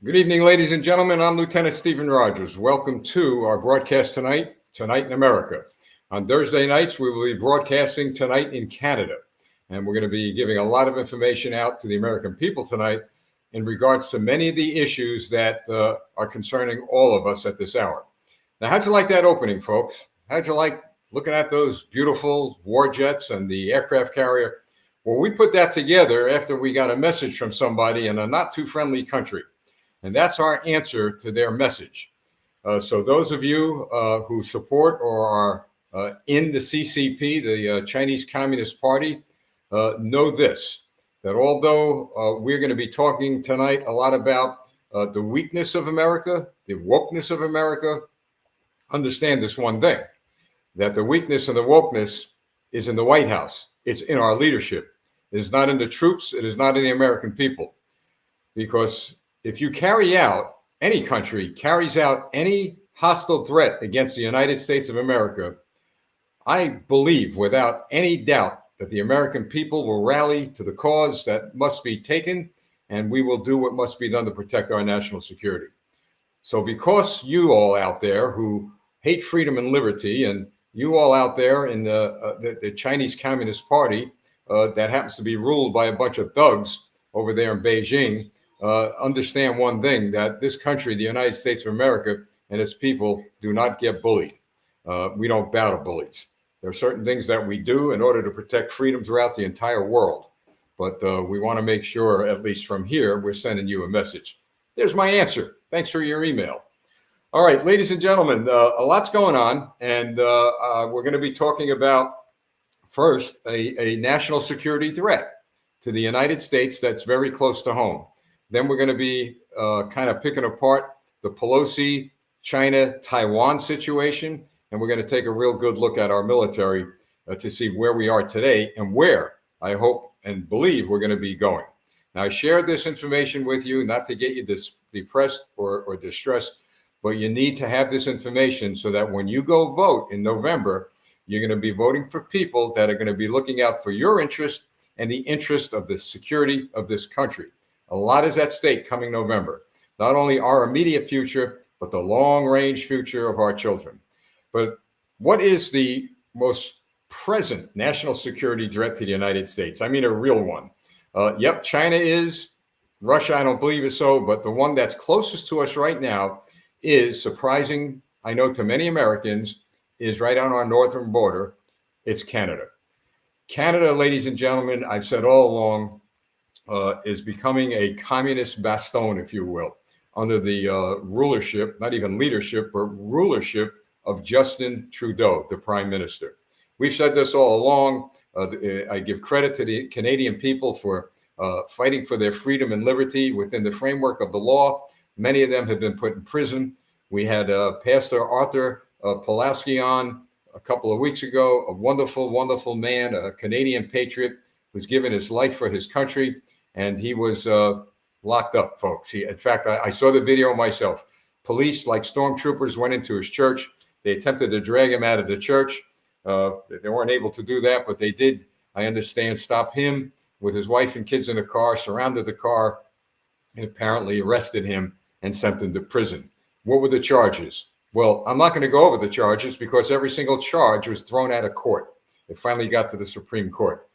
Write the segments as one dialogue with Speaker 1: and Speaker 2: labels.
Speaker 1: Good evening, ladies and gentlemen. I'm Lieutenant Stephen Rogers. Welcome to our broadcast tonight, Tonight in America. On Thursday nights, we will be broadcasting Tonight in Canada. And we're going to be giving a lot of information out to the American people tonight in regards to many of the issues that are concerning all of us at this hour. Now, how'd you like that opening, folks? How'd you like looking at those beautiful war jets and the aircraft carrier? Well, we put that together after we got a message from somebody in a not too friendly country. And that's our answer to their message. So those of you who support or are in the CCP, the Chinese Communist Party, know this, that although we're going to be talking tonight a lot about the weakness of America, the wokeness of America, understand this one thing, that the weakness and the wokeness is in the White House. It's in our leadership. It is not in the troops. It is not in the American people. Because if you carry out, any country carries out any hostile threat against the United States of America, I believe without any doubt that the American people will rally to the cause that must be taken, and we will do what must be done to protect our national security. So because you all out there who hate freedom and liberty, and you all out there in the Chinese Communist Party that happens to be ruled by a bunch of thugs over there in Beijing, understand one thing, that this country, the United States of America, and its people do not get bullied. We don't bow to bullies. There are certain things that we do in order to protect freedom throughout the entire world. But we want to make sure, at least from here, we're sending you a message. There's my answer. Thanks for your email. All right, ladies and gentlemen, a lot's going on. And we're going to be talking about, first, a national security threat to the United States that's very close to home. Then we're going to be kind of picking apart the Pelosi, China, Taiwan situation. And we're going to take a real good look at our military to see where we are today and where I hope and believe we're going to be going. Now, I shared this information with you, not to get you depressed or distressed, but you need to have this information so that when you go vote in November, you're going to be voting for people that are going to be looking out for your interest and the interest of the security of this country. A lot is at stake coming November, not only our immediate future, but the long-range future of our children. But what is the most present national security threat to the United States? I mean, a real one. Yep, China is. Russia, I don't believe is so. But the one that's closest to us right now is surprising, I know to many Americans, is right on our northern border. It's Canada. Canada, ladies and gentlemen, I've said all along, is becoming a communist bastion, if you will, under the rulership, not even leadership, but rulership of Justin Trudeau, the Prime Minister. We've said this all along. I give credit to the Canadian people for fighting for their freedom and liberty within the framework of the law. Many of them have been put in prison. We had Pastor Arthur Pulaski on a couple of weeks ago, a wonderful, wonderful man, a Canadian patriot who's given his life for his country. And he was locked up, folks. In fact, I saw the video myself. Police, like stormtroopers, went into his church. They attempted to drag him out of the church. They weren't able to do that, but they did, I understand, stop him with his wife and kids in the car, surrounded the car, and apparently arrested him and sent him to prison. What were the charges? Well, I'm not going to go over the charges because every single charge was thrown out of court. It finally got to the Supreme Court.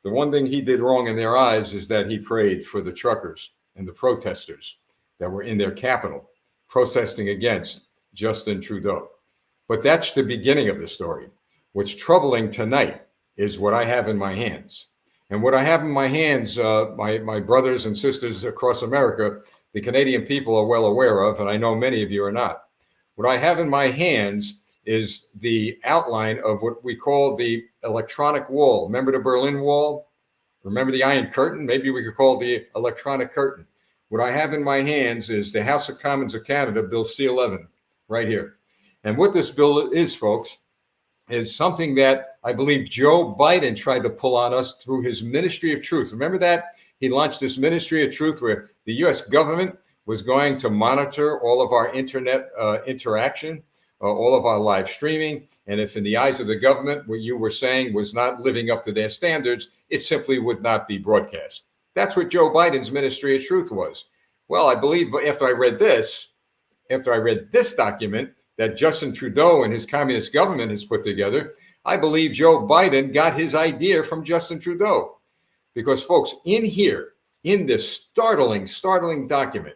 Speaker 1: The one thing he did wrong in their eyes is that he prayed for the truckers and the protesters that were in their capital protesting against Justin Trudeau. But that's the beginning of the story. What's troubling tonight is what I have in my hands. And what I have in my hands, my brothers and sisters across America, the Canadian people are well aware of, and I know many of you are not. What I have in my hands is the outline of what we call the electronic wall. Remember the Berlin Wall? Remember the Iron Curtain? Maybe we could call it the electronic curtain. What I have in my hands is the House of Commons of Canada, Bill C-11, right here. And what this bill is, folks, is something that I believe Joe Biden tried to pull on us through his Ministry of Truth. Remember that? He launched this Ministry of Truth where the U.S. government was going to monitor all of our internet interaction, all of our live streaming. And if in the eyes of the government, what you were saying was not living up to their standards, it simply would not be broadcast. That's what Joe Biden's Ministry of Truth was. Well, I believe after I read this document that Justin Trudeau and his communist government has put together, I believe Joe Biden got his idea from Justin Trudeau. Because, folks, in here, in this startling document,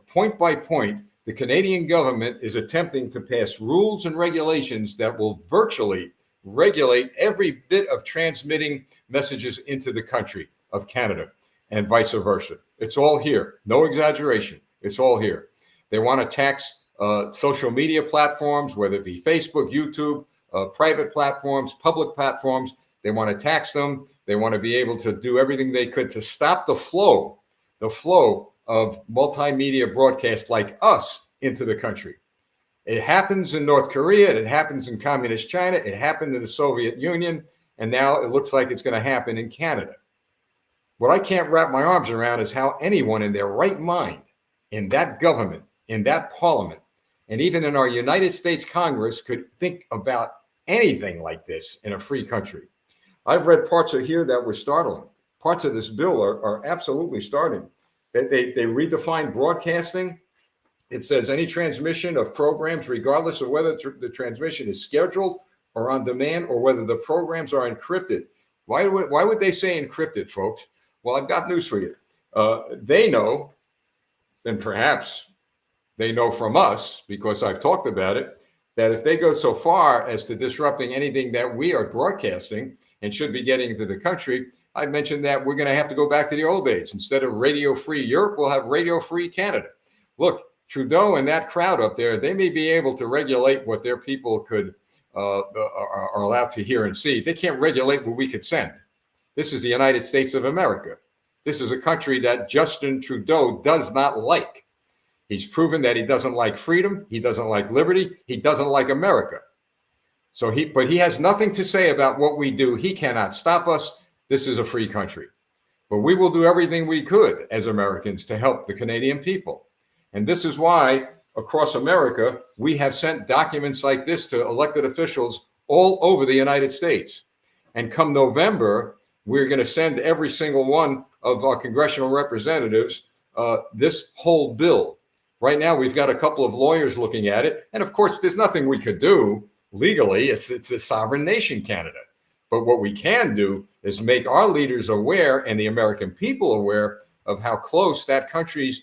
Speaker 1: point by point, the Canadian government is attempting to pass rules and regulations that will virtually regulate every bit of transmitting messages into the country of Canada and vice versa. It's all here. No exaggeration. It's all here. They want to tax social media platforms, whether it be Facebook, YouTube, private platforms, public platforms. They want to tax them. They want to be able to do everything they could to stop the flow of multimedia broadcasts like us into the country. It happens in North Korea. It happens in communist China. It happened in the Soviet Union. And now it looks like it's going to happen in Canada. What I can't wrap my arms around is how anyone in their right mind, in that government, in that parliament, and even in our United States Congress could think about anything like this in a free country. I've read parts of here that were startling. Parts of this bill are absolutely startling. They redefine broadcasting. It says any transmission of programs, regardless of whether the transmission is scheduled or on demand, or whether the programs are encrypted. Why would they say encrypted, folks? Well, I've got news for you. They know, and perhaps they know from us, because I've talked about it, that if they go so far as to disrupting anything that we are broadcasting and should be getting into the country, I mentioned that we're going to have to go back to the old days. Instead of Radio Free Europe, we'll have Radio Free Canada. Look, Trudeau and that crowd up there, they may be able to regulate what their people are allowed to hear and see. They can't regulate what we could send. This is the United States of America. This is a country that Justin Trudeau does not like. He's proven that he doesn't like freedom. He doesn't like liberty. He doesn't like America. But he has nothing to say about what we do. He cannot stop us. This is a free country. But we will do everything we could as Americans to help the Canadian people. And this is why across America, we have sent documents like this to elected officials all over the United States. And come November, we're going to send every single one of our congressional representatives this whole bill. Right now, we've got a couple of lawyers looking at it. And of course, there's nothing we could do legally. It's a sovereign nation, Canada. But what we can do is make our leaders aware and the American people aware of how close that country's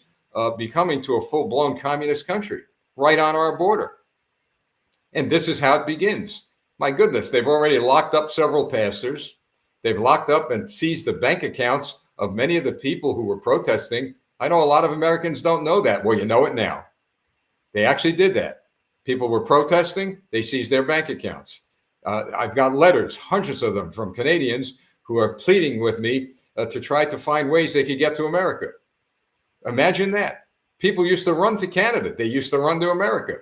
Speaker 1: becoming to a full-blown communist country right on our border. And this is how it begins. My goodness, they've already locked up several pastors. They've locked up and seized the bank accounts of many of the people who were protesting. I know a lot of Americans don't know that. Well, you know it now. They actually did that. People were protesting. They seized their bank accounts. I've got letters, hundreds of them, from Canadians who are pleading with me to try to find ways they could get to America. Imagine that. People used to run to Canada. They used to run to America.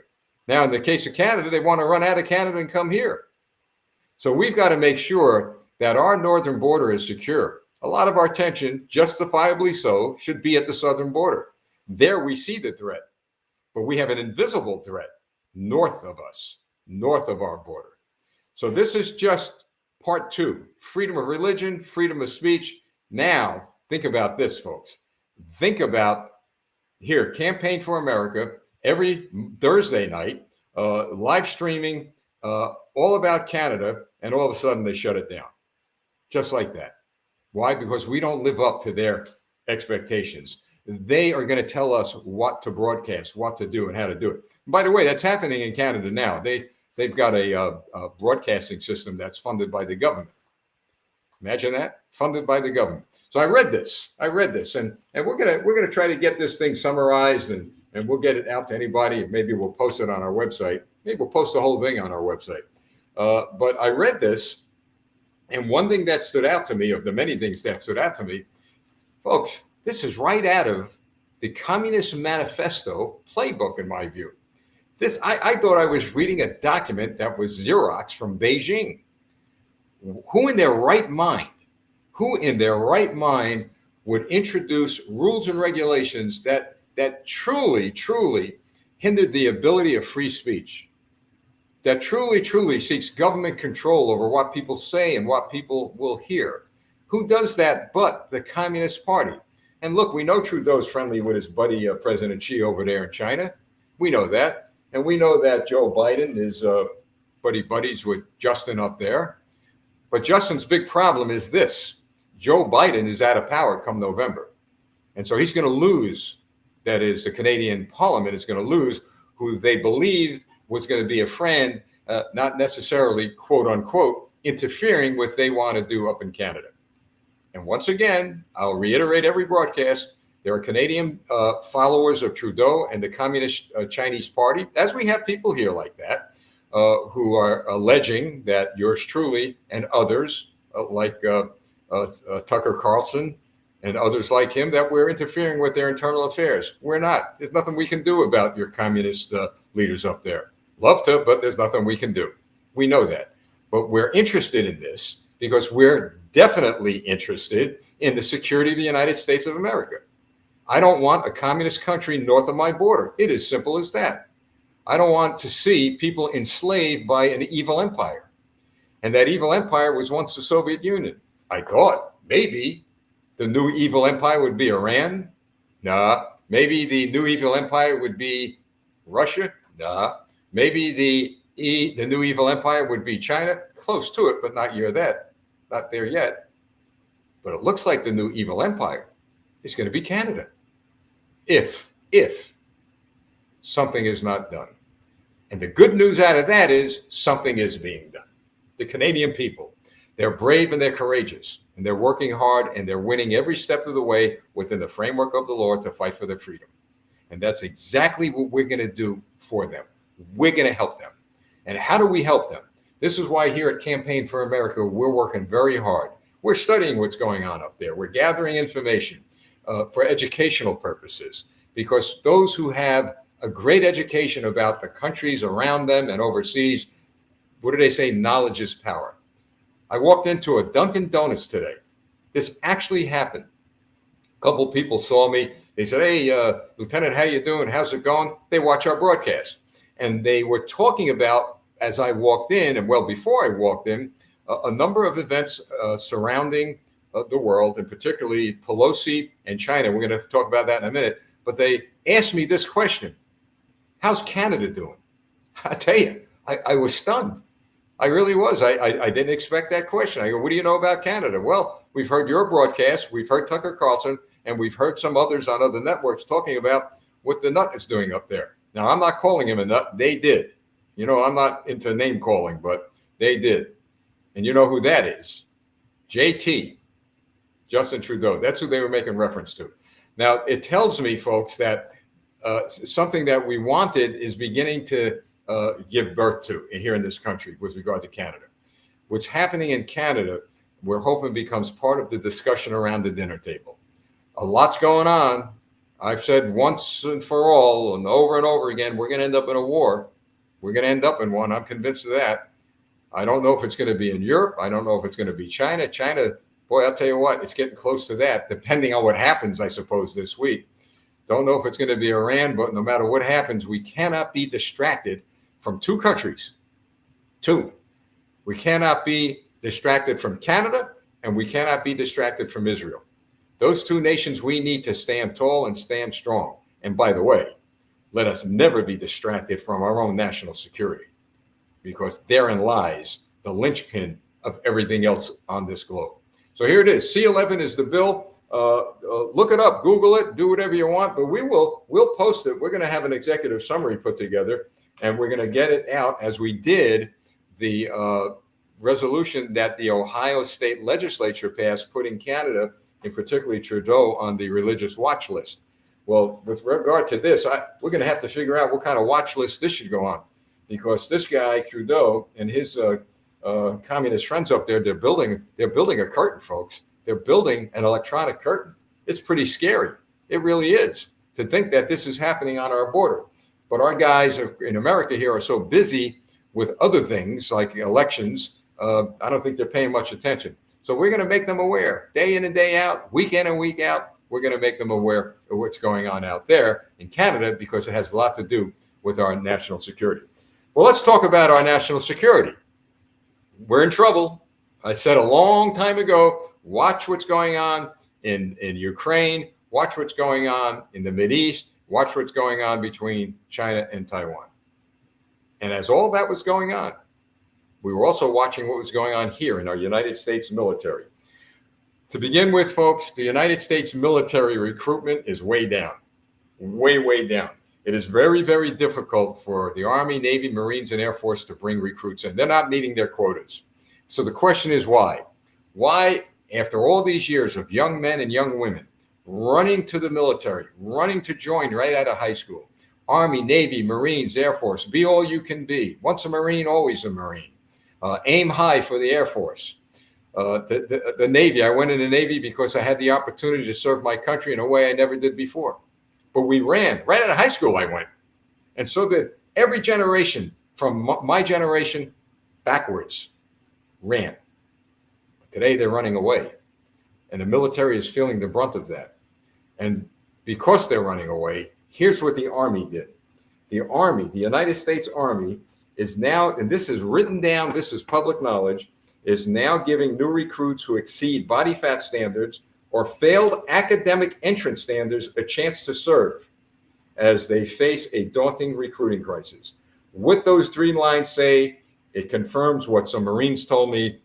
Speaker 1: Now, in the case of Canada, they want to run out of Canada and come here. So we've got to make sure that our northern border is secure. A lot of our attention, justifiably so, should be at the southern border. There we see the threat. But we have an invisible threat north of us, north of our border. So this is just part two. Freedom of religion, freedom of speech. Now, think about this, folks. Think about here, Campaign for America, every Thursday night, live streaming, all about Canada, and all of a sudden they shut it down. Just like that. Why? Because we don't live up to their expectations. They are going to tell us what to broadcast, what to do, and how to do it. And by the way, that's happening in Canada now. They've got a broadcasting system that's funded by the government. Imagine that, funded by the government. So I read this, and we're gonna try to get this thing summarized, and we'll get it out to anybody. Maybe we'll post it on our website. Maybe we'll post the whole thing on our website. But I read this, and one thing that stood out to me, of the many things that stood out to me, folks, this is right out of the Communist Manifesto playbook, in my view. I thought I was reading a document that was Xerox from Beijing. Who in their right mind would introduce rules and regulations that truly hindered the ability of free speech, that truly seeks government control over what people say and what people will hear? Who does that but the Communist Party? And look, we know Trudeau's friendly with his buddy, President Xi over there in China. We know that. And we know that Joe Biden is buddies with Justin up there. But Justin's big problem is this. Joe Biden is out of power come November. And so he's going to lose. That is, the Canadian Parliament is going to lose who they believed was going to be a friend, not necessarily, quote unquote, interfering with what they want to do up in Canada. And once again, I'll reiterate every broadcast, there are Canadian followers of Trudeau and the Communist Chinese Party, as we have people here like that, who are alleging that yours truly and others like Tucker Carlson and others like him, that we're interfering with their internal affairs. We're not. There's nothing we can do about your communist leaders up there. Love to, but there's nothing we can do. We know that. But we're interested in this because we're definitely interested in the security of the United States of America. I don't want a communist country north of my border. It is simple as that. I don't want to see people enslaved by an evil empire. And that evil empire was once the Soviet Union. I thought maybe the new evil empire would be Iran. Nah. Maybe the new evil empire would be Russia. Nah. Maybe the new evil empire would be China. Close to it, but not there yet. But it looks like the new evil empire is going to be Canada. If something is not done. And the good news out of that is something is being done. The Canadian people, they're brave and they're courageous, and they're working hard, and they're winning every step of the way within the framework of the law to fight for their freedom. And that's exactly what we're going to do for them. We're going to help them. And how do we help them? This is why here at Campaign for America, we're working very hard. We're studying what's going on up there. We're gathering information for educational purposes, because those who have a great education about the countries around them and overseas, what do they say? Knowledge is power. I walked into a Dunkin' Donuts today. This actually happened. A couple people saw me. They said, "Hey, Lieutenant, how you doing? How's it going?" They watch our broadcast. And they were talking about, as I walked in, and well before I walked in, a number of events surrounding the world, and particularly Pelosi and China. We're going to talk about that in a minute. But they asked me this question: how's Canada doing? I tell you, I was stunned. I really was. I didn't expect that question. I go, what do you know about Canada? Well, we've heard your broadcast, we've heard Tucker Carlson, and we've heard some others on other networks talking about what the nut is doing up there. Now, I'm not calling him a nut. They did. You know, I'm not into name calling, but they did. And you know who that is? JT, Justin Trudeau. That's who they were making reference to. Now, it tells me, folks, that something that we wanted is beginning to give birth to here in this country with regard to Canada. What's happening in Canada, we're hoping becomes part of the discussion around the dinner table. A lot's going on. I've said once and for all and over again, we're going to end up in a war. We're going to end up in one. I'm convinced of that. I don't know if it's going to be in Europe. I don't know if it's going to be China. China, boy, I'll tell you what, it's getting close to that, depending on what happens, I suppose, this week. Don't know if it's going to be Iran, but no matter what happens, we cannot be distracted from two countries. Two. We cannot be distracted from Canada, and we cannot be distracted from Israel. Those two nations, we need to stand tall and stand strong. And by the way, let us never be distracted from our own national security, because therein lies the linchpin of everything else on this globe. So here it is. C11 is the bill. Look it up, Google it, do whatever you want, but we'll post it. We're going to have an executive summary put together, and we're going to get it out as we did the resolution that the Ohio State Legislature passed, putting Canada, and particularly Trudeau, on the religious watch list. Well, with regard to this, we're going to have to figure out what kind of watch list this should go on, because this guy Trudeau and his communist friends up there, they're building a curtain, folks. They're building an electronic curtain. It's pretty scary. It really is, to think that this is happening on our border. But our guys in America here are so busy with other things like elections, I don't think they're paying much attention. So we're going to make them aware day in and day out, week in and week out. We're going to make them aware of what's going on out there in Canada, because it has a lot to do with our national security. Well, let's talk about our national security. We're in trouble. I said a long time ago, watch what's going on in Ukraine. Watch what's going on in the Mideast. Watch what's going on between China and Taiwan. And as all that was going on, we were also watching what was going on here in our United States military. To begin with, folks, the United States military recruitment is way down, way down. It is very, very difficult for the Army, Navy, Marines, and Air Force to bring recruits in. They're not meeting their quotas. So the question is why? Why, after all these years of young men and young women running to the military, running to join right out of high school, Army, Navy, Marines, Air Force, be all you can be. Once a Marine, always a Marine. Aim high for the Air Force. The Navy, I went in the Navy because I had the opportunity to serve my country in a way I never did before. But we ran. Right out of high school, I went. And so did every generation from my generation backwards ran. Today, they're running away. And the military is feeling the brunt of that. And because they're running away, here's what the Army did. The Army, the United States Army, is now, and this is written down, this is public knowledge, is now giving new recruits who exceed body fat standards or failed academic entrance standards a chance to serve as they face a daunting recruiting crisis. What those 3 lines say, it confirms what some Marines told me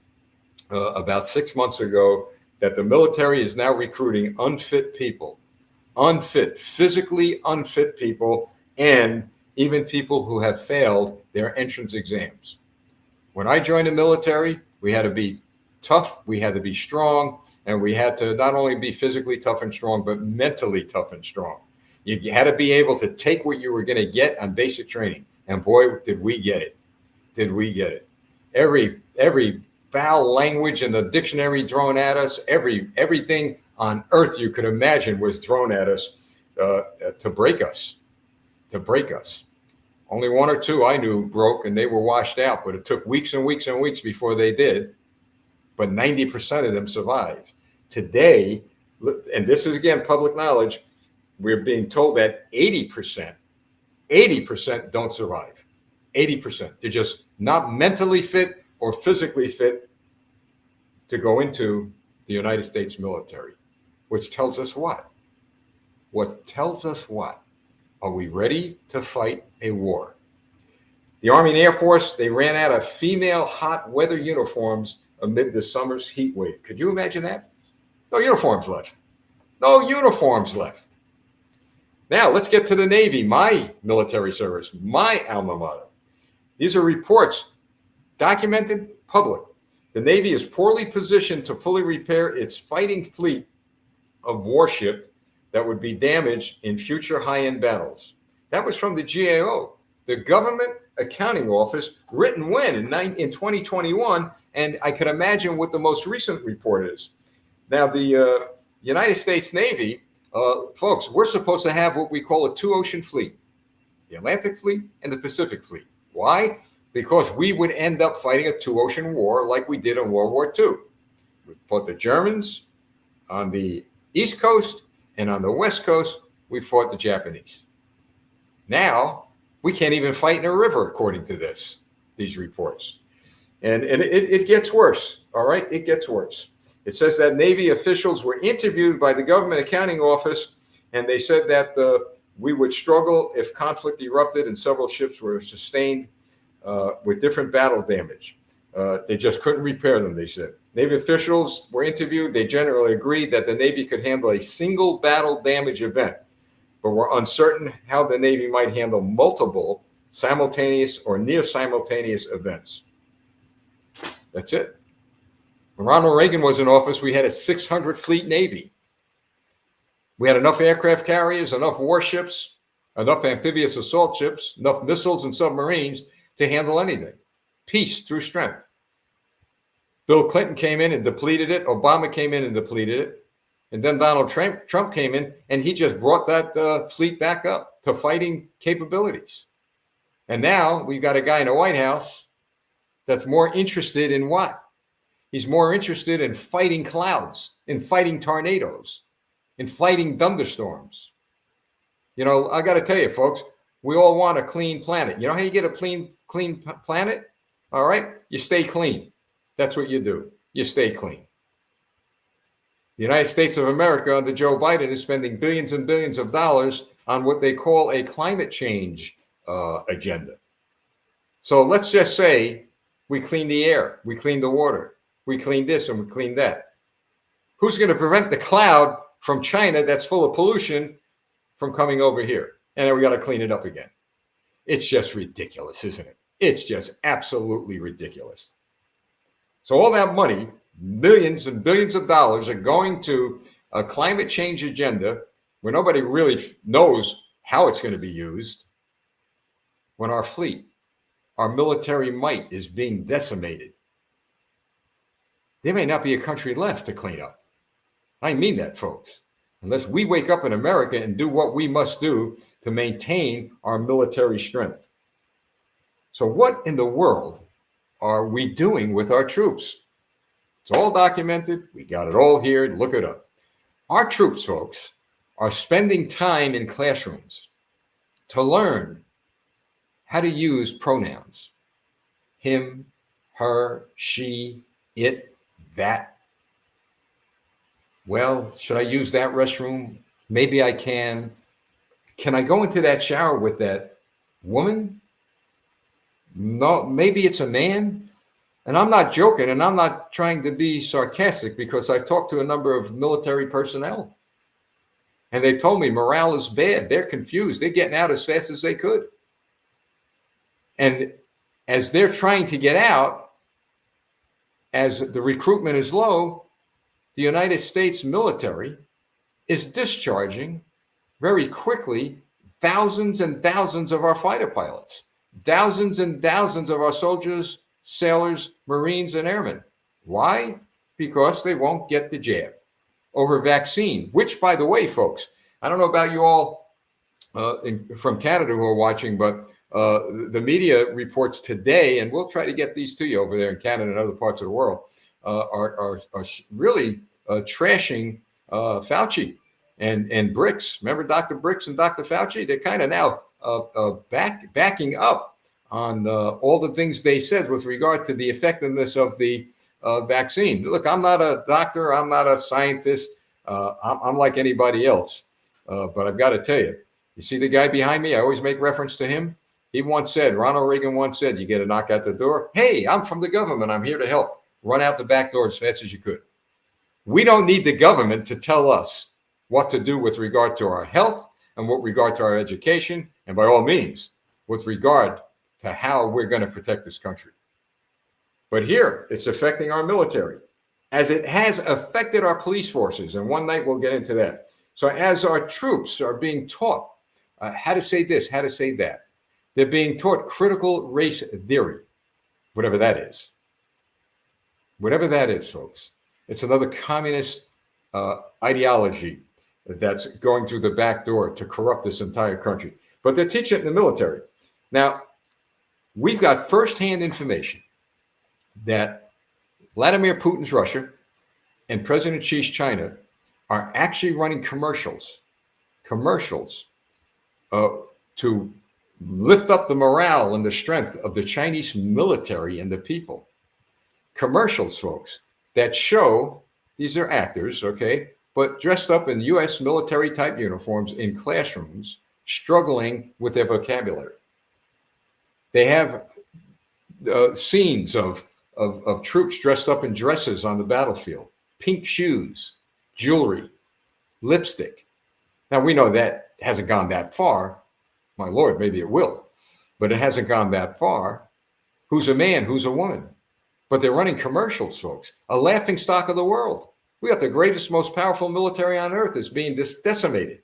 Speaker 1: about 6 months ago, that the military is now recruiting unfit people, physically unfit people, and even people who have failed their entrance exams. When I joined the military, we had to be tough, we had to be strong, and we had to not only be physically tough and strong, but mentally tough and strong. You had to be able to take what you were going to get on basic training. And boy, did we get it. Did we get it. Every foul language in the dictionary thrown at us, everything on earth you could imagine was thrown at us to break us. Only 1 or 2 I knew broke, and they were washed out, but it took weeks and weeks and weeks before they did. But 90% of them survived. Today, and this is again public knowledge, we're being told that 80% don't survive. 80%. They're just not mentally fit or physically fit to go into the United States military, which tells us what? What tells us what? Are we ready to fight a war? The Army and Air Force, they ran out of female hot weather uniforms amid the summer's heat wave. Could you imagine that? No uniforms left. No uniforms left. Now, let's get to the Navy, my military service, my alma mater. These are reports, documented, public. The Navy is poorly positioned to fully repair its fighting fleet of warships that would be damaged in future high-end battles. That was from the GAO, the Government Accounting Office, written when? In 2021, and I can imagine what the most recent report is. Now, the United States Navy, folks, we're supposed to have what we call a 2-ocean fleet, the Atlantic Fleet and the Pacific Fleet. Why? Because we would end up fighting a 2-ocean war like we did in World War II. We fought the Germans on the East Coast, and on the West Coast, we fought the Japanese. Now, we can't even fight in a river, according to these reports. And it gets worse, all right? It gets worse. It says that Navy officials were interviewed by the Government Accounting Office, and they said that we would struggle if conflict erupted and several ships were sustained with different battle damage. They just couldn't repair them, they said. Navy officials were interviewed. They generally agreed that the Navy could handle a single battle damage event, but were uncertain how the Navy might handle multiple simultaneous or near simultaneous events. That's it. When Ronald Reagan was in office, we had a 600 fleet Navy. We had enough aircraft carriers, enough warships, enough amphibious assault ships, enough missiles and submarines to handle anything. Peace through strength. Bill Clinton came in and depleted it. Obama came in and depleted it. And then Donald Trump came in and he just brought that fleet back up to fighting capabilities. And now we've got a guy in the White House that's more interested in what? He's more interested in fighting clouds, in fighting tornadoes, in fighting thunderstorms. You know, I got to tell you, folks, we all want a clean planet. You know how you get a clean planet? All right, you stay clean. That's what you do. You stay clean. The United States of America under Joe Biden is spending billions and billions of dollars on what they call a climate change agenda. So let's just say we clean the air, we clean the water, we clean this and we clean that. Who's going to prevent the cloud from China that's full of pollution from coming over here? And then we got to clean it up again. It's just ridiculous, isn't it? It's just absolutely ridiculous. So all that money, millions and billions of dollars, are going to a climate change agenda where nobody really knows how it's going to be used, when our fleet, our military might is being decimated. There may not be a country left to clean up. I mean that, folks. Unless we wake up in America and do what we must do to maintain our military strength. So what in the world are we doing with our troops? It's all documented. We got it all here. Look it up. Our troops, folks, are spending time in classrooms to learn how to use pronouns. Him, her, she, it, that. Well, should I use that restroom? Maybe I can. Can I go into that shower with that woman? No, maybe it's a man. And I'm not joking, and I'm not trying to be sarcastic, because I've talked to a number of military personnel. And they've told me morale is bad. They're confused. They're getting out as fast as they could. And as they're trying to get out, as the recruitment is low, the United States military is discharging very quickly thousands and thousands of our fighter pilots, thousands and thousands of our soldiers, sailors, Marines, and airmen. Why? Because they won't get the jab over vaccine, which, by the way, folks, I don't know about you all from Canada who are watching, but the media reports today, and we'll try to get these to you over there in Canada and other parts of the world, are really trashing Fauci and Bricks. Remember Dr. Bricks and Dr. Fauci? They're kind of now backing up on all the things they said with regard to the effectiveness of the vaccine. Look, I'm not a doctor. I'm not a scientist. I'm like anybody else. But I've got to tell you, you see the guy behind me? I always make reference to him. He once said, Ronald Reagan once said, you get a knock at the door. Hey, I'm from the government. I'm here to help. Run out the back door as fast as you could. We don't need the government to tell us what to do with regard to our health and with regard to our education, and by all means, with regard to how we're going to protect this country. But here, it's affecting our military, as it has affected our police forces, and one night we'll get into that. So as our troops are being taught how to say this, how to say that, they're being taught critical race theory, whatever that is. Whatever that is, folks. It's another communist ideology that's going through the back door to corrupt this entire country. But they're teaching it in the military. Now, we've got firsthand information that Vladimir Putin's Russia and President Xi's China are actually running commercials to lift up the morale and the strength of the Chinese military and the people. Commercials, folks, that show, these are actors, okay, but dressed up in U.S. military type uniforms in classrooms, struggling with their vocabulary. They have scenes of troops dressed up in dresses on the battlefield, pink shoes, jewelry, lipstick. Now, we know that hasn't gone that far. My Lord, maybe it will, but it hasn't gone that far. Who's a man? Who's a woman? But they're running commercials, folks, a laughing stock of the world. We got the greatest, most powerful military on earth is being decimated.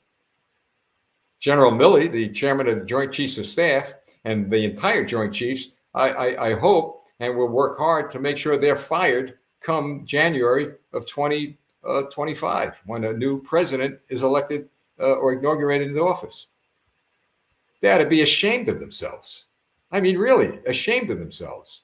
Speaker 1: General Milley, the chairman of the Joint Chiefs of Staff, and the entire Joint Chiefs, I hope and will work hard to make sure they're fired come January of 2025, when a new president is elected or inaugurated into office. They ought to be ashamed of themselves. I mean, really, ashamed of themselves.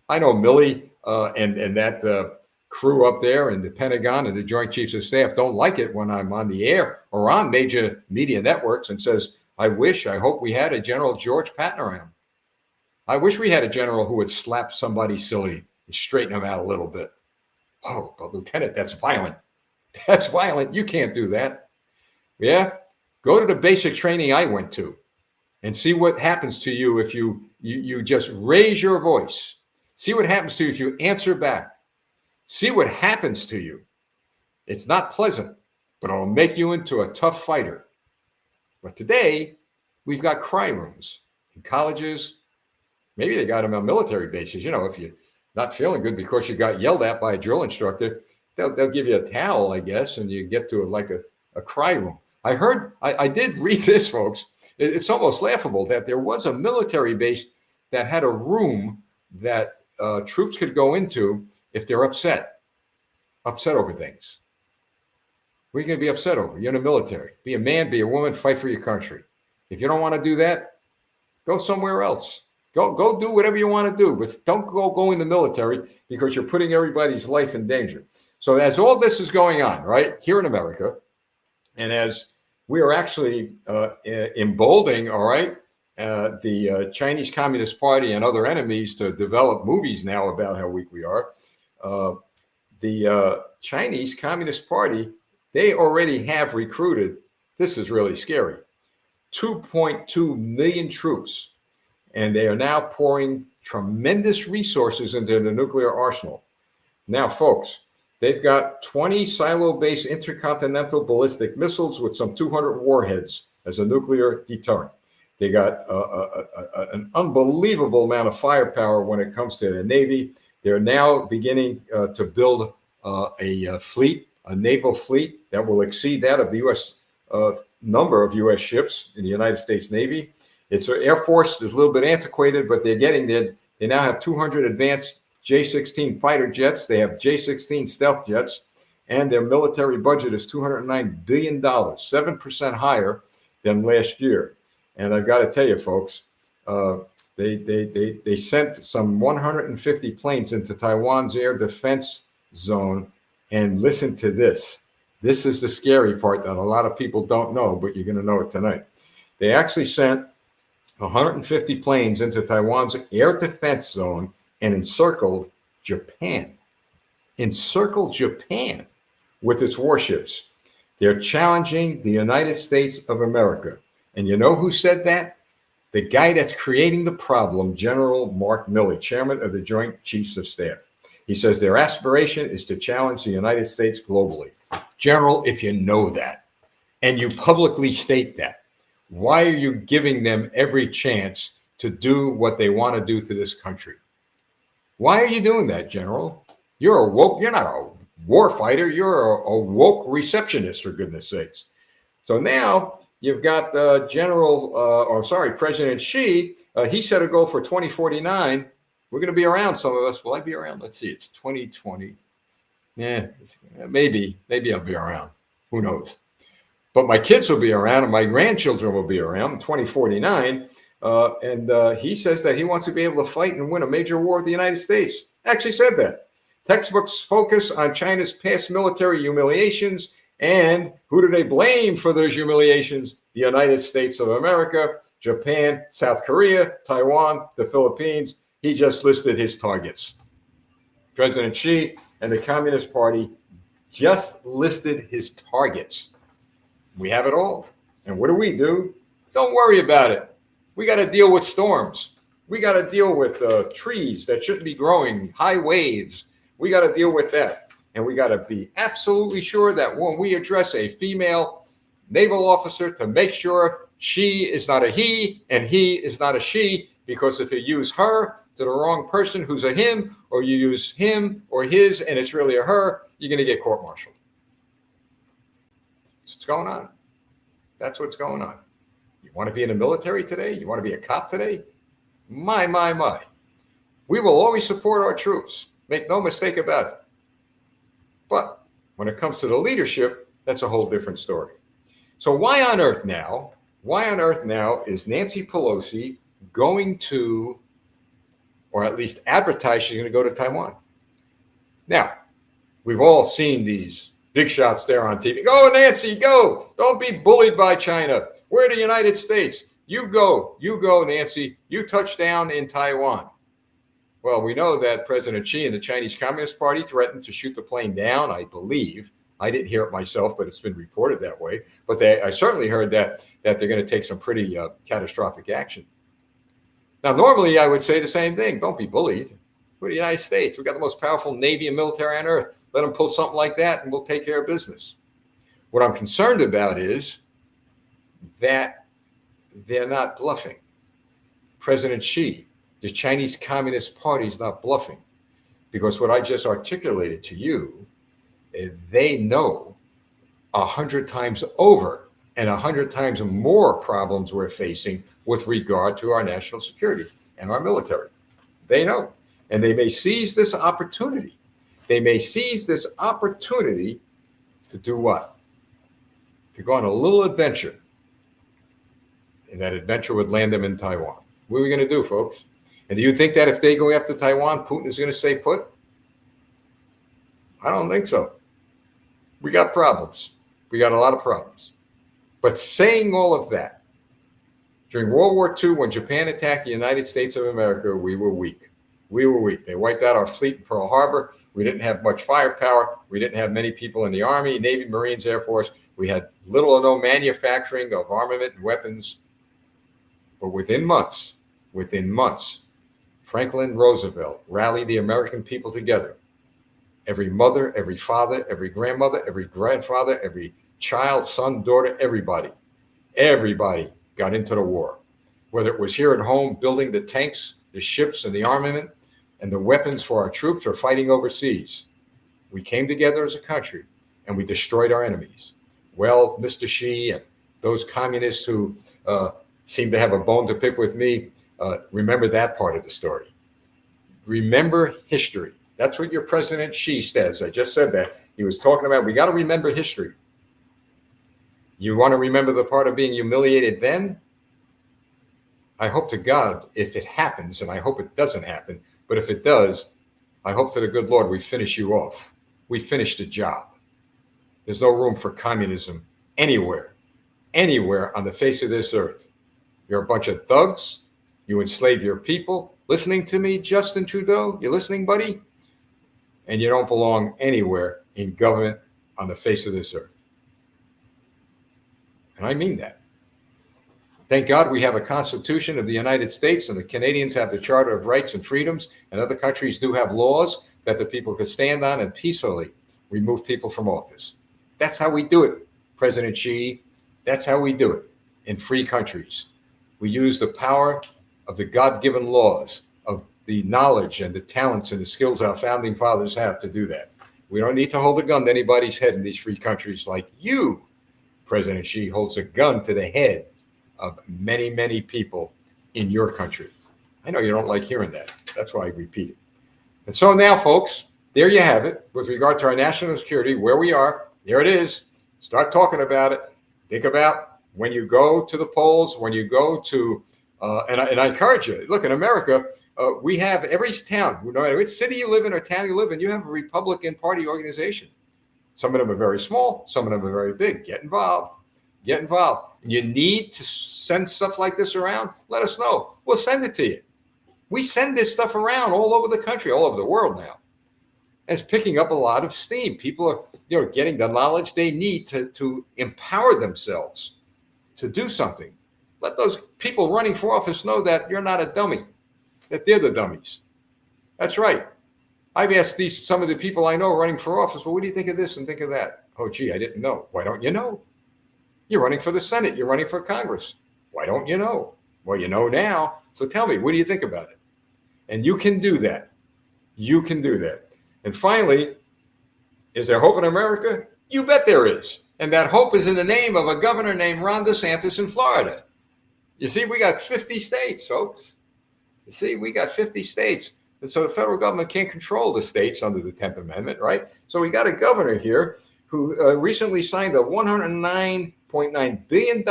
Speaker 1: I know Milley and that crew up there in the Pentagon and the Joint Chiefs of Staff don't like it when I'm on the air or on major media networks and says, I hope we had a General George Patton around. I wish we had a general who would slap somebody silly and straighten them out a little bit. Oh, but Lieutenant, that's violent. That's violent. You can't do that. Yeah? Go to the basic training I went to and see what happens to you if you just raise your voice. See what happens to you if you answer back. See what happens to you. It's not pleasant, but it'll make you into a tough fighter. But today, we've got cry rooms in colleges. Maybe they got them on military bases. If you're not feeling good because you got yelled at by a drill instructor, they'll give you a towel, I guess, and you get to a cry room. I did read this, folks. It's almost laughable that there was a military base that had a room that troops could go into if they're upset over things. What are you going to be upset over? You're in the military. Be a man, be a woman, fight for your country. If you don't want to do that, go somewhere else. Go do whatever you want to do, but don't go in the military because you're putting everybody's life in danger. So as all this is going on, right, here in America, and as we are actually emboldening, all right, the Chinese Communist Party and other enemies to develop movies now about how weak we are, the Chinese Communist Party, they already have recruited, this is really scary, 2.2 million troops. And they are now pouring tremendous resources into the nuclear arsenal. Now, folks, they've got 20 silo-based intercontinental ballistic missiles with some 200 warheads as a nuclear deterrent. They got an unbelievable amount of firepower when it comes to the Navy. They're now beginning to build a fleet, a naval fleet that will exceed that of the U.S. Number of U.S. ships in the United States Navy. Its Air Force is a little bit antiquated, but they're getting there. They now have 200 advanced J-16 fighter jets. They have J-16 stealth jets, and their military budget is $209 billion, 7% higher than last year. And I've got to tell you, folks, they sent some 150 planes into Taiwan's air defense zone. And listen to this. This is the scary part that a lot of people don't know, but you're going to know it tonight. They actually sent 150 planes into Taiwan's air defense zone and encircled Japan. Encircled Japan with its warships. They're challenging the United States of America. And you know who said that? The guy that's creating the problem, General Mark Milley, chairman of the Joint Chiefs of Staff. He says their aspiration is to challenge the United States globally. General, if you know that, and you publicly state that, why are you giving them every chance to do what they want to do to this country? Why are you doing that, General? You're not a war fighter. You're a woke receptionist, for goodness sakes. So now you've got President Xi. He set a goal for 2049. We're going to be around, some of us. Will I be around? Let's see. It's 2020. Yeah, maybe I'll be around. Who knows? But my kids will be around and my grandchildren will be around in 2049. And he says that he wants to be able to fight and win a major war with the United States. Actually said that. Textbooks focus on China's past military humiliations. And who do they blame for those humiliations? The United States of America, Japan, South Korea, Taiwan, the Philippines. He just listed his targets. President Xi and the Communist Party just listed his targets. We have it all. And what do? Don't worry about it. We got to deal with storms. We got to deal with trees that shouldn't be growing, high waves. We got to deal with that. And we got to be absolutely sure that when we address a female naval officer, to make sure she is not a he and he is not a she, because if you use her to the wrong person who's a him, or you use him or his and it's really a her, you're going to get court-martialed. That's what's going on. That's what's going on. You want to be in the military today? You want to be a cop today? My. We will always support our troops. Make no mistake about it. But when it comes to the leadership, that's a whole different story. So why on earth now is Nancy Pelosi going to, or at least advertise she's going to go to Taiwan? Now, we've all seen these big shots there on TV. Go, Nancy, go. Don't be bullied by China. We're the United States. You go, Nancy. You touch down in Taiwan. Well, we know that President Xi and the Chinese Communist Party threatened to shoot the plane down, I believe, I didn't hear it myself, but it's been reported that way. But I certainly heard that they're going to take some pretty catastrophic action. Now, normally I would say the same thing. Don't be bullied. We're the United States. We've got the most powerful Navy and military on earth. Let them pull something like that and we'll take care of business. What I'm concerned about is that they're not bluffing. President Xi, the Chinese Communist Party, is not bluffing, because what I just articulated to you, they know 100 times over and 100 times more problems we're facing with regard to our national security and our military. They know, and they may seize this opportunity. They may seize this opportunity to do what? To go on a little adventure. And that adventure would land them in Taiwan. What are we going to do, folks? And do you think that if they go after Taiwan, Putin is going to stay put? I don't think so. We got problems. We got a lot of problems. But saying all of that, during World War II, when Japan attacked the United States of America, we were weak. We were weak. They wiped out our fleet in Pearl Harbor. We didn't have much firepower. We didn't have many people in the Army, Navy, Marines, Air Force. We had little or no manufacturing of armament and weapons. But within months, Franklin Roosevelt rallied the American people together. Every mother, every father, every grandmother, every grandfather, every child, son, daughter, everybody got into the war. Whether it was here at home building the tanks, the ships, and the armament, and the weapons for our troops, or fighting overseas. We came together as a country and we destroyed our enemies. Well, Mr. Xi and those communists who seem to have a bone to pick with me, remember that part of the story. Remember history. That's what your President Xi says. I just said that. He was talking about, we got to remember history. You want to remember the part of being humiliated then? I hope to God, if it happens, and I hope it doesn't happen, but if it does, I hope to the good Lord we finish you off. We finish the job. There's no room for communism anywhere on the face of this earth. You're a bunch of thugs. You enslave your people. Listening to me, Justin Trudeau? You listening, buddy? And you don't belong anywhere in government on the face of this earth. And I mean that. Thank God we have a Constitution of the United States, and the Canadians have the Charter of Rights and Freedoms, and other countries do have laws that the people could stand on and peacefully remove people from office. That's how we do it, President Xi. That's how we do it in free countries. We use the power of the God-given laws, of the knowledge and the talents and the skills our founding fathers have to do that. We don't need to hold a gun to anybody's head in these free countries like you, President Xi, holds a gun to the head of many, many people in your country. I know you don't like hearing that. That's why I repeat it. And so now, folks, there you have it. With regard to our national security, where we are, there it is. Start talking about it. Think about when you go to the polls, when you go to, and I encourage you, look, in America, we have every town, no matter which city you live in or town you live in, you have a Republican Party organization. Some of them are very small. Some of them are very big. Get involved. Get involved. You need to send stuff like this around? Let us know. We'll send it to you. We send this stuff around all over the country, all over the world now. And it's picking up a lot of steam. People are, getting the knowledge they need to empower themselves to do something. Let those people running for office know that you're not a dummy, that they're the dummies. That's right. I've asked some of the people I know running for office, well, what do you think of this and think of that? Oh, gee, I didn't know. Why don't you know? You're running for the Senate. You're running for Congress. Why don't you know? Well, you know now. So tell me, what do you think about it? And you can do that. You can do that. And finally, is there hope in America? You bet there is. And that hope is in the name of a governor named Ron DeSantis in Florida. You see, we got 50 states, folks. You see, we got 50 states. And so the federal government can't control the states under the 10th Amendment, right? So we got a governor here who recently signed a $109.9 billion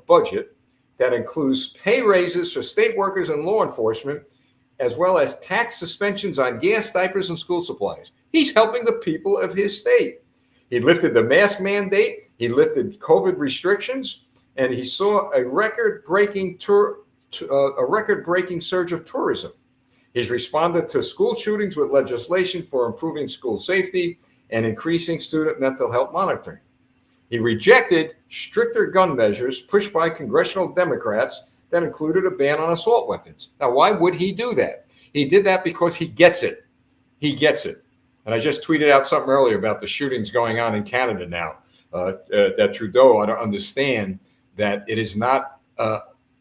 Speaker 1: budget that includes pay raises for state workers and law enforcement, as well as tax suspensions on gas, diapers, and school supplies. He's helping the people of his state. He lifted the mask mandate, he lifted COVID restrictions, and he saw a record-breaking surge of tourism. He's responded to school shootings with legislation for improving school safety, and increasing student mental health monitoring. He rejected stricter gun measures pushed by congressional Democrats that included a ban on assault weapons. Now, why would he do that? He did that because he gets it. He gets it. And I just tweeted out something earlier about the shootings going on in Canada now, that Trudeau ought to understand that it is not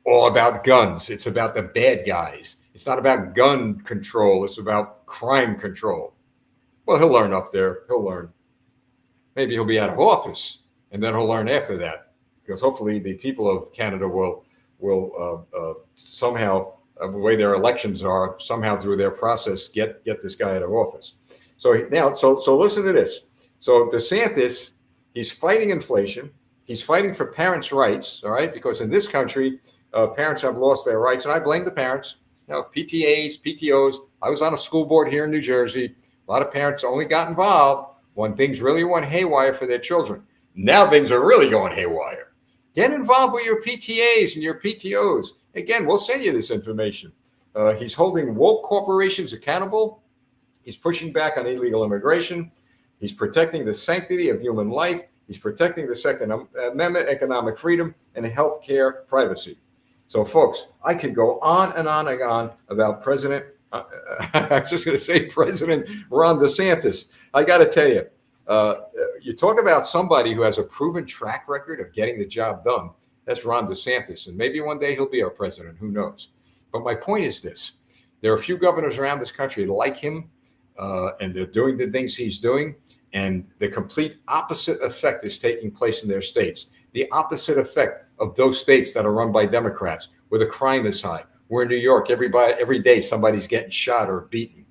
Speaker 1: all about guns. It's about the bad guys. It's not about gun control. It's about crime control. Well, he'll learn up there. He'll learn. Maybe he'll be out of office, and then he'll learn after that, because hopefully the people of Canada will somehow, the way their elections are, somehow through their process, get this guy out of office. So listen to this. So DeSantis, he's fighting inflation. He's fighting for parents' rights, all right? Because in this country, parents have lost their rights, and I blame the parents. You know, PTAs, PTOs. I was on a school board here in New Jersey. A lot of parents only got involved when things really went haywire for their children. Now things are really going haywire. Get involved with your PTAs and your PTOs. Again, we'll send you this information. He's holding woke corporations accountable. He's pushing back on illegal immigration. He's protecting the sanctity of human life. He's protecting the Second Amendment, economic freedom, and healthcare privacy. So, folks, I could go on and on and on about President Ron DeSantis. I got to tell you, you talk about somebody who has a proven track record of getting the job done. That's Ron DeSantis. And maybe one day he'll be our president. Who knows? But my point is this. There are a few governors around this country like him, and they're doing the things he's doing. And the complete opposite effect is taking place in their states. The opposite effect of those states that are run by Democrats, where the crime is high. We're in New York, every day somebody's getting shot or beaten.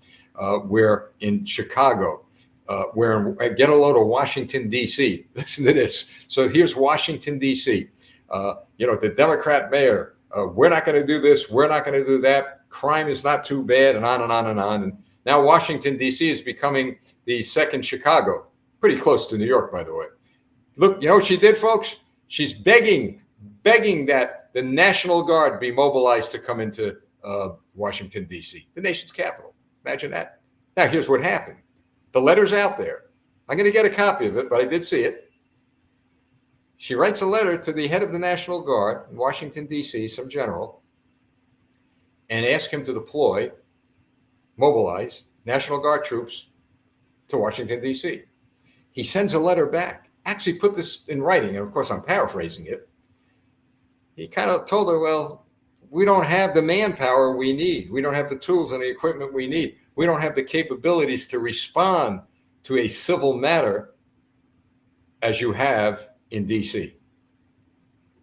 Speaker 1: We're in Chicago. Get a load of Washington, D.C. Listen to this. So here's Washington, D.C. The Democrat mayor, we're not going to do this. We're not going to do that. Crime is not too bad, and on and on and on. And now Washington, D.C. is becoming the second Chicago. Pretty close to New York, by the way. Look, you know what she did, folks? She's begging that the National Guard be mobilized to come into Washington, D.C., the nation's capital. Imagine that. Now, here's what happened. The letter's out there. I'm going to get a copy of it, but I did see it. She writes a letter to the head of the National Guard in Washington, D.C., some general, and asks him to mobilize National Guard troops to Washington, D.C. He sends a letter back. Actually put this in writing, and of course I'm paraphrasing it. He kind of told her, well, we don't have the manpower we need. We don't have the tools and the equipment we need. We don't have the capabilities to respond to a civil matter as you have in D.C.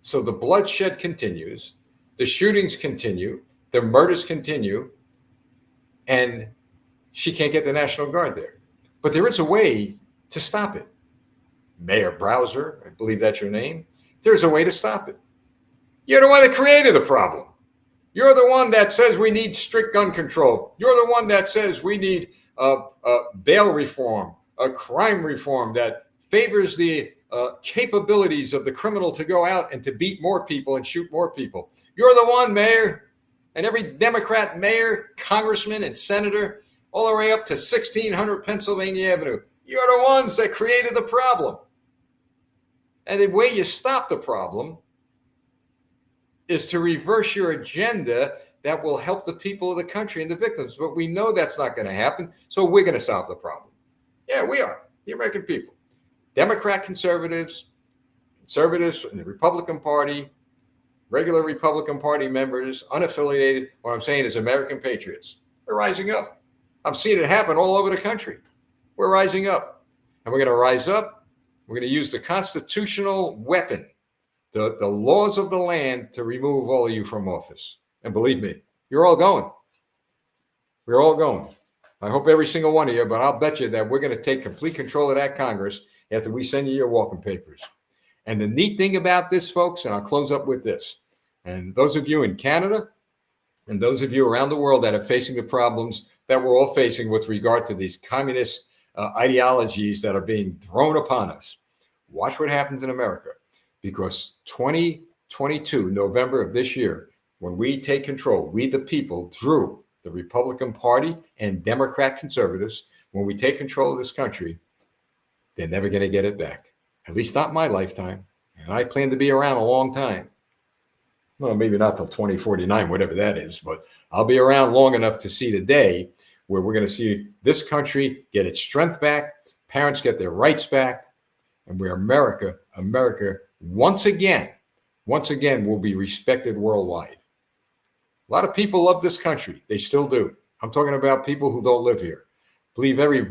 Speaker 1: So the bloodshed continues, the shootings continue, the murders continue, and she can't get the National Guard there. But there is a way to stop it. Mayor Browser, I believe that's your name. There's a way to stop it. You're the one that created the problem. You're the one that says we need strict gun control. You're the one that says we need bail reform, a crime reform that favors the capabilities of the criminal to go out and to beat more people and shoot more people. You're the one, Mayor, and every Democrat mayor, congressman, and senator, all the way up to 1600 Pennsylvania Avenue. You're the ones that created the problem. And the way you stop the problem is to reverse your agenda that will help the people of the country and the victims. But we know that's not going to happen, so we're going to solve the problem. Yeah, we are, the American people. Democrat conservatives in the Republican Party, regular Republican Party members, unaffiliated, what I'm saying is American patriots. We're rising up. I'm seeing it happen all over the country. We're rising up. And we're going to rise up. We're going to use the constitutional weapon, the laws of the land, to remove all of you from office. And believe me, you're all going. We're all going. I hope every single one of you, but I'll bet you that we're going to take complete control of that Congress after we send you your walking papers. And the neat thing about this, folks, and I'll close up with this, and those of you in Canada and those of you around the world that are facing the problems that we're all facing with regard to these communist ideologies that are being thrown upon us. Watch what happens in America, because 2022, November of this year, when we take control, we the people, through the Republican Party and Democrat conservatives, when we take control of this country, they're never going to get it back. At least not my lifetime. And I plan to be around a long time. Well, maybe not till 2049, whatever that is, but I'll be around long enough to see the day where we're going to see this country get its strength back, parents get their rights back, and where America, once again will be respected worldwide. A lot of people love this country. They still do. I'm talking about people who don't live here. I believe every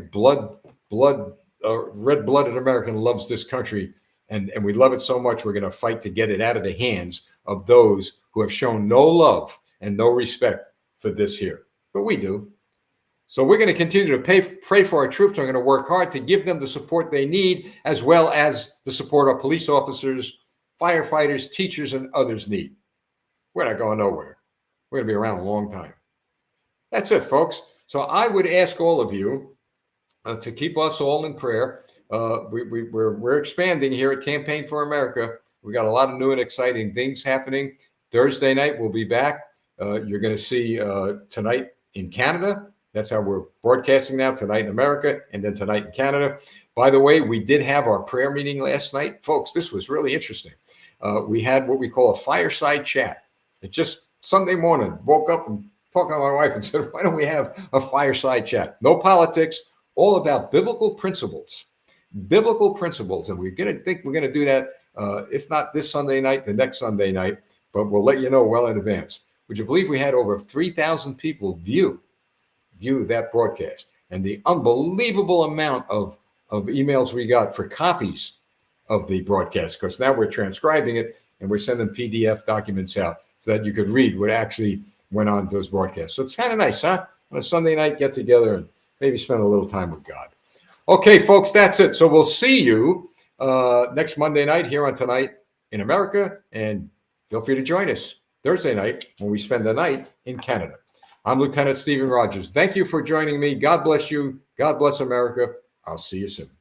Speaker 1: red-blooded American loves this country, and we love it so much we're going to fight to get it out of the hands of those who have shown no love and no respect for this here. But we do. So we're going to continue to pray for our troops. We're going to work hard to give them the support they need, as well as the support our police officers, firefighters, teachers, and others need. We're not going nowhere. We're going to be around a long time. That's it, folks. So I would ask all of you to keep us all in prayer. We're expanding here at Campaign for America. We got a lot of new and exciting things happening. Thursday night, we'll be back. You're going to see tonight in Canada. That's how we're broadcasting now, tonight in America and then tonight in Canada. By the way, we did have our prayer meeting last night. Folks, this was really interesting. We had what we call a fireside chat. It just Sunday morning, woke up and talked to my wife and said, why don't we have a fireside chat? No politics, all about biblical principles. Biblical principles. And we're going to do that, if not this Sunday night, the next Sunday night, but we'll let you know well in advance. Would you believe we had over 3,000 people view that broadcast, and the unbelievable amount of emails we got for copies of the broadcast, because now we're transcribing it and we're sending PDF documents out so that you could read what actually went on those broadcasts. So it's kind of nice, huh? On a Sunday night, get together and maybe spend a little time with God. Okay, folks, that's it. So we'll see you next Monday night here on Tonight in America, and feel free to join us Thursday night when we spend the night in Canada. I'm Lieutenant Stephen Rogers. Thank you for joining me. God bless you. God bless America. I'll see you soon.